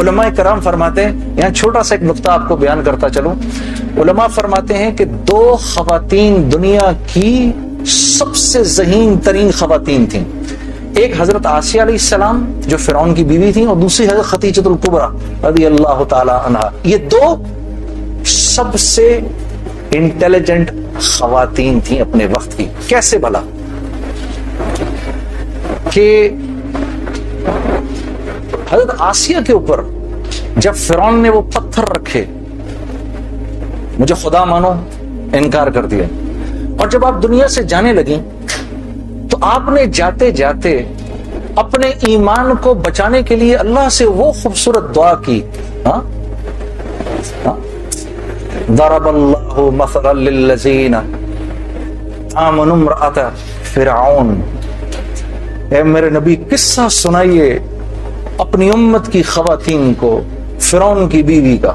علماء کرام فرماتے ہیں، یہاں چھوٹا سا ایک نقطہ آپ کو بیان کرتا چلوں، علماء فرماتے ہیں کہ دو خواتین دنیا کی سب سے ذہین ترین خواتین تھیں، ایک حضرت آسیہ علیہ السلام جو فرعون کی بیوی تھیں، اور دوسری حضرت خدیجہ الکبریٰ رضی اللہ تعالی عنہا۔ یہ دو سب سے انٹیلیجنٹ خواتین تھیں اپنے وقت کی۔ کیسے بھلا کہ حضرت آسیہ کے اوپر جب فرعون نے وہ پتھر رکھے، مجھے خدا مانو، انکار کر دیا، اور جب آپ دنیا سے جانے لگیں تو آپ نے جاتے جاتے اپنے ایمان کو بچانے کے لیے اللہ سے وہ خوبصورت دعا کی، ضرب اللہ مثلا للذین آمنوا امرأۃ فرعون۔ اے میرے نبی قصہ سنائیے اپنی امت کی خواتین کو فرعون کی بیوی کا،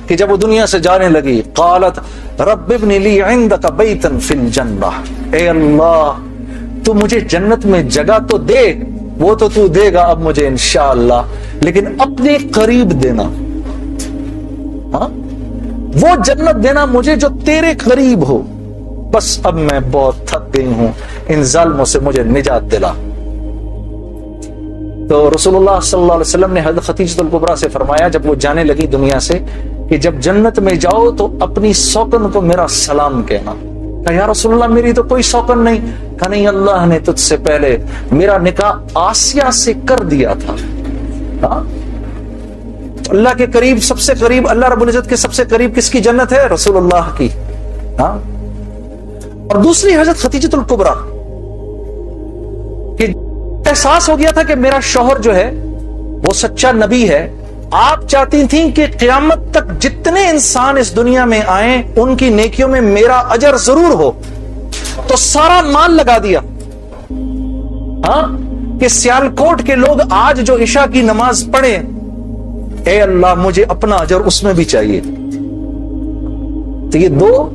کہ جب وہ دنیا سے جانے لگی، قالت رب ابن لی عندک بیتا فی الجنہ، اے اللہ تو مجھے جنت میں جگہ تو دے، وہ تو دے گا اب مجھے انشاءاللہ، لیکن اپنے قریب دینا، وہ جنت دینا مجھے جو تیرے قریب ہو، بس اب میں بہت تھک گئی ہوں، ان ظالموں سے مجھے نجات دلا۔ تو رسول اللہ صلی اللہ علیہ وسلم نے حضرت خدیجہ الکبریٰ سے فرمایا جب وہ جانے لگی دنیا سے کہ جب جنت میں جاؤ تو اپنی سوکن کو میرا سلام کہنا۔ کہا یا رسول اللہ میری تو کوئی سوکن نہیں۔ کہا نہیں، اللہ نے تجھ سے پہلے میرا نکاح آسیہ سے کر دیا تھا۔ اللہ کے قریب، سب سے قریب، اللہ رب العزت کے سب سے قریب کس کی جنت ہے؟ رسول اللہ کی۔ اور دوسری حضرت خدیجہ الکبریٰ کہ احساس ہو گیا تھا کہ میرا شوہر جو ہے وہ سچا نبی ہے، آپ چاہتی تھیں کہ قیامت تک جتنے انسان اس دنیا میں آئیں ان کی نیکیوں میں میرا اجر ضرور ہو، تو سارا مال لگا دیا کہ سیالکوٹ کے لوگ آج جو عشاء کی نماز پڑھیں، اے اللہ مجھے اپنا اجر اس میں بھی چاہیے۔ تو یہ دو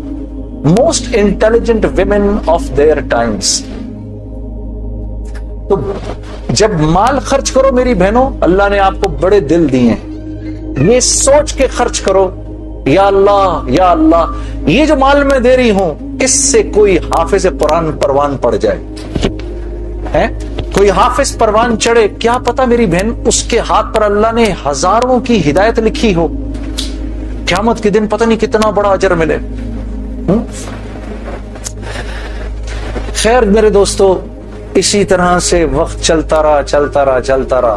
most intelligent women of their times. تو جب مال خرچ کرو میری بہنوں، اللہ نے آپ کو بڑے دل دیے ہیں، یہ سوچ کے خرچ کرو، یا اللہ یا اللہ یہ جو مال میں دے رہی ہوں اس سے کوئی حافظ قرآن پروان پڑ جائے، کوئی حافظ پروان چڑھے، کیا پتا میری بہن اس کے ہاتھ پر اللہ نے ہزاروں کی ہدایت لکھی ہو، قیامت کے دن پتہ نہیں کتنا بڑا اجر ملے۔ خیر میرے دوستو، اسی طرح سے وقت چلتا رہا،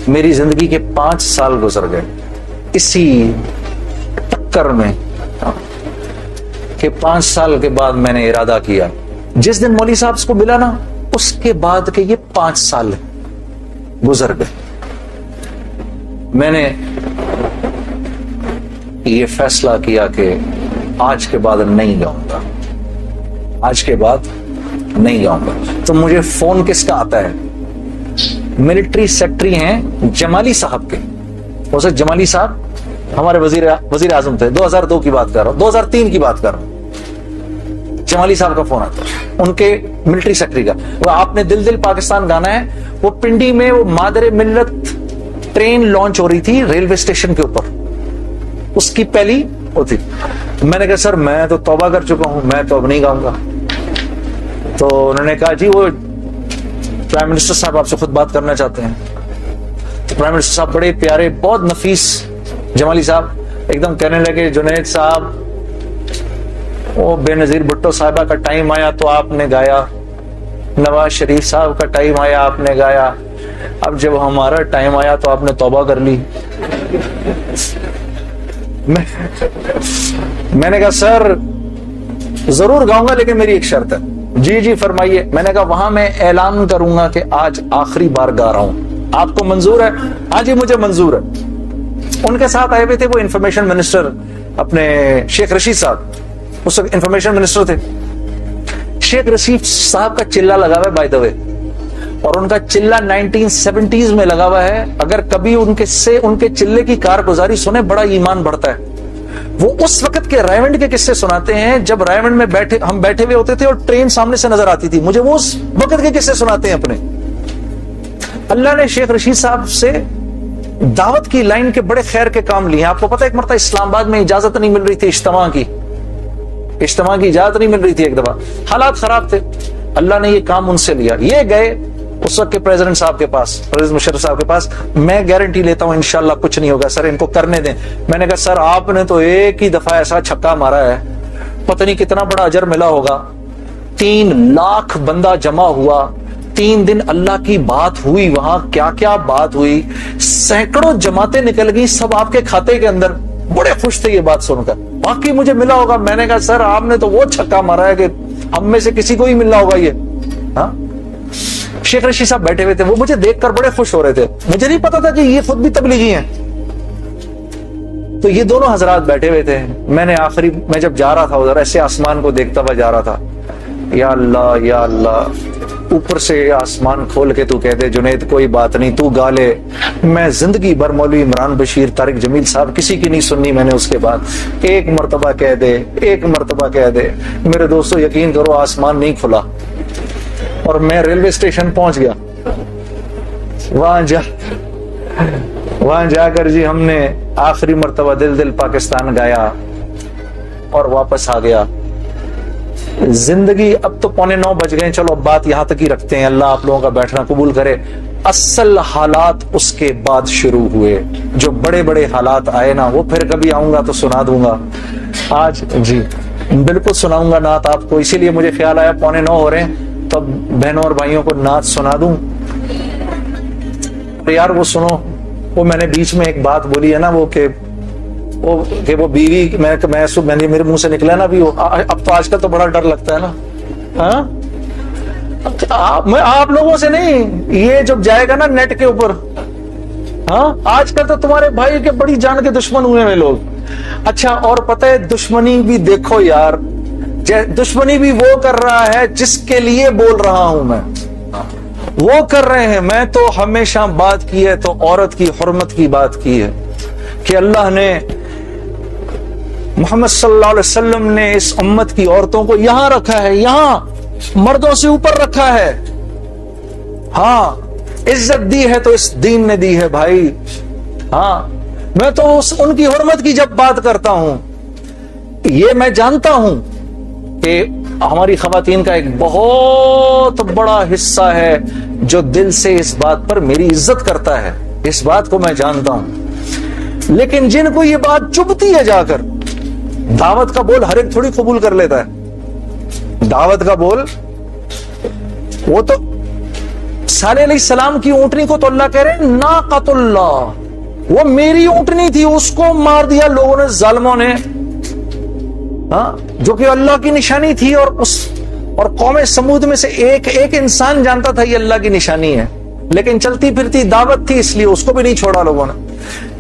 میری زندگی کے 5 سال گزر گئے اسی ٹکر میں، کہ 5 سال کے بعد میں نے ارادہ کیا، جس دن مولوی صاحب کو ملا نا اس کے بعد کہ یہ 5 سال گزر گئے، میں نے یہ فیصلہ کیا کہ آج کے بعد نہیں جاؤں گا، آج کے بعد نہیں جاؤں گا۔ تو مجھے فون کس کا آتا ہے؟ ملٹری سیکٹری ہیں جمالی صاحب کے، اسے جمالی صاحب ہمارے وزیر اعظم تھے، 2002 کی بات کر رہا ہوں، 2003 کی بات کر رہا ہوں، جمالی صاحب کا فون آتا ہے، ان کے ملٹری سیکٹری کا۔ وہ آپ نے دل دل پاکستان گانا ہے، وہ پنڈی میں وہ مادر ملت ٹرین لانچ ہو رہی تھی ریلوے اسٹیشن کے اوپر، اس کی پہلی ہوتی، میں نے کہا سر میں تو توبہ کر چکا ہوں، میں تو اب نہیں گاؤں گا۔ تو انہوں نے کہا جی وہ پرائم منسٹر صاحب آپ سے خود بات کرنا چاہتے ہیں۔ تو پرائم منسٹر صاحب بڑے پیارے، بہت نفیس جمالی صاحب ایک دم کہنے لگے جنید صاحب وہ بے نظیر بھٹو صاحبہ کا ٹائم آیا تو آپ نے گایا، نواز شریف صاحب کا ٹائم آیا آپ نے گایا، اب جب ہمارا ٹائم آیا تو آپ نے توبہ کر لی۔ میں نے کہا سر ضرور گاؤں گا لیکن میری ایک شرط ہے۔ جی جی فرمائیے۔ میں نے کہا وہاں میں اعلان کروں گا کہ آج آخری بار گا رہا ہوں، آپ کو منظور ہے؟ ہاں جی مجھے منظور ہے۔ ان کے ساتھ آئے ہوئے تھے وہ انفارمیشن منسٹر اپنے شیخ رشید صاحب، اس وقت انفارمیشن منسٹر تھے۔ شیخ رشید صاحب کا چلہ لگا ہوا ہے بائی دا وے، اور ان کا چلہ 1970s میں لگا ہوا ہے، اگر کبھی ان کے چلے کی کارگزاری سنے بڑا ایمان بڑھتا ہے۔ وہ اس وقت کے رائمنڈ کے قصے سناتے ہیں جب رائمنڈ میں ہم بیٹھے ہوئے ہوتے تھے اور ٹرین سامنے سے نظر آتی تھی، مجھے وہ اس وقت کے قصے سناتے ہیں اپنے۔ اللہ نے شیخ رشید صاحب سے دعوت کی لائن کے بڑے خیر کے کام لیے. آپ کو پتہ ہے ایک مرتبہ اسلام آباد میں اجازت نہیں مل رہی تھی اجتماع کی اجازت نہیں مل رہی تھی. ایک دفعہ حالات خراب تھے, اللہ نے یہ کام ان سے لیا. یہ گئے اس وقت کے پریزیڈنٹ صاحب کے پاس, پریزیڈنٹ مشرف صاحب کے پاس. میں گارنٹی لیتا ہوں انشاءاللہ کچھ نہیں ہوگا سر, ان کو کرنے دیں. میں نے کہا سر آپ نے تو ایک ہی دفعہ ایسا چھکا مارا ہے, پتہ نہیں کتنا بڑا اجر ملا ہوگا. 3 لاکھ بندہ جمع ہوا, 3 دن اللہ کی بات ہوئی, وہاں کیا کیا بات ہوئی, سینکڑوں جماعتیں نکل گئی, سب آپ کے کھاتے کے اندر. بڑے خوش تھے یہ بات سن کر, باقی مجھے ملا ہوگا. میں نے کہا سر آپ نے تو وہ چھکا مارا ہے کہ ہم میں سے کسی کو ہی ملنا ہوگا یہ. ہاں شیخ رشید صاحب بیٹھے ہوئے تھے, وہ مجھے دیکھ کر بڑے خوش ہو رہے تھے. مجھے نہیں پتا تھا کہ یہ خود بھی تبلیغی ہیں. تو یہ دونوں حضرات بیٹھے ہوئے تھے. میں جب جا رہا تھا ادھر ایسے آسمان کو دیکھتا ہوا جا رہا تھا. یا اللہ, اوپر سے آسمان کھول کے تو کہہ دے جنید کوئی بات نہیں, تو گا لے. میں زندگی بھر مولوی عمران بشیر, طارق جمیل صاحب کسی کی نہیں سننی میں نے. اس کے بعد ایک مرتبہ کہہ دے. میرے دوستو یقین کرو آسمان نہیں کھلا, اور میں ریلوے اسٹیشن پہنچ گیا. وہاں جا کر جی ہم نے آخری مرتبہ دل پاکستان گایا اور واپس آ گیا. زندگی اب تو 8:45 بج گئے, چلو اب بات یہاں تک ہی رکھتے ہیں, اللہ آپ لوگوں کا بیٹھنا قبول کرے. اصل حالات اس کے بعد شروع ہوئے, جو بڑے بڑے حالات آئے نا, وہ پھر کبھی آؤں گا تو سنا دوں گا. آج جی بالکل سناؤں گا نعت آپ کو, اسی لیے مجھے خیال آیا 8:45 ہو رہے ہیں تو بہنوں اور بھائیوں کو نعت سنا دوں. یار وہ سنو, وہ میں نے بیچ میں ایک بات بولی ہے نا, وہ بیوی, میرے منہ سے نکلا نا بھی, اب تو آج کل تو بڑا ڈر لگتا ہے نا. ہاں میں آپ لوگوں سے نہیں, یہ جب جائے گا نا نیٹ کے اوپر, ہاں آج کل تو تمہارے بھائی کے بڑی جان کے دشمن ہوئے ہیں لوگ. اچھا اور پتہ ہے دشمنی بھی دیکھو یار, دشمنی بھی وہ کر رہا ہے جس کے لیے بول رہا ہوں میں, وہ کر رہے ہیں. میں تو ہمیشہ بات کی ہے تو عورت کی حرمت کی بات کی ہے کہ اللہ نے, محمد صلی اللہ علیہ وسلم نے اس امت کی عورتوں کو یہاں رکھا ہے, یہاں مردوں سے اوپر رکھا ہے. ہاں عزت دی ہے تو اس دین نے دی ہے بھائی. ہاں میں تو ان کی حرمت کی جب بات کرتا ہوں, یہ میں جانتا ہوں کہ ہماری خواتین کا ایک بہت بڑا حصہ ہے جو دل سے اس بات پر میری عزت کرتا ہے, اس بات کو میں جانتا ہوں. لیکن جن کو یہ بات چبھتی ہے جا کر, دعوت کا بول ہر ایک تھوڑی قبول کر لیتا ہے. دعوت کا بول, وہ تو صالح علیہ السلام کی اونٹنی کو تو اللہ کہہ رہے ہیں ناقۃ اللہ, وہ میری اونٹنی تھی, اس کو مار دیا لوگوں نے, ظالموں نے, ہاں جو کہ اللہ کی نشانی تھی. اور قوم سمود میں سے ایک انسان جانتا تھا یہ اللہ کی نشانی ہے, لیکن چلتی پھرتی دعوت تھی اس لیے اس کو بھی نہیں چھوڑا لوگوں نے.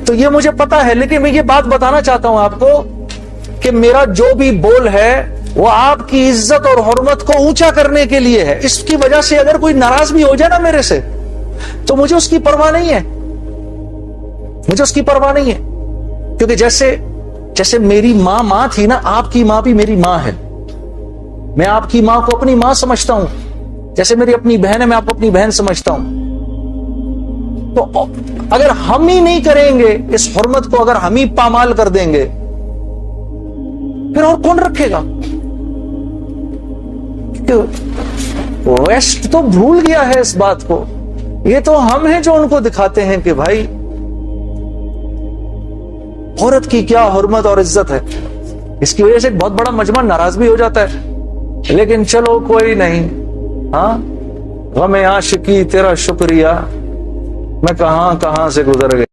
تو یہ مجھے پتا ہے, لیکن میں یہ بات بتانا چاہتا ہوں آپ کو کہ میرا جو بھی بول ہے وہ آپ کی عزت اور حرمت کو اونچا کرنے کے لیے ہے. اس کی وجہ سے اگر کوئی ناراض بھی ہو جائے نا میرے سے تو مجھے اس کی پرواہ نہیں ہے, مجھے اس کی پرواہ نہیں ہے. کیونکہ جیسے میری ماں تھی نا, آپ کی ماں بھی میری ماں ہے. میں آپ کی ماں کو اپنی ماں سمجھتا ہوں, جیسے میری اپنی بہن ہے میں آپ کو اپنی بہن سمجھتا ہوں. تو اگر ہم ہی نہیں کریں گے اس حرمت کو, اگر ہم ہی پامال کر دیں گے, پھر اور کون رکھے گا؟ ویسٹ تو بھول گیا ہے اس بات کو. یہ تو ہم ہیں جو ان کو دکھاتے ہیں کہ بھائی عورت کی کیا حرمت اور عزت ہے. اس کی وجہ سے بہت بڑا مجمع ناراض بھی ہو جاتا ہے, لیکن چلو کوئی نہیں. ہاں غم عاشقی تیرا شکریہ, میں کہاں سے گزر گیا.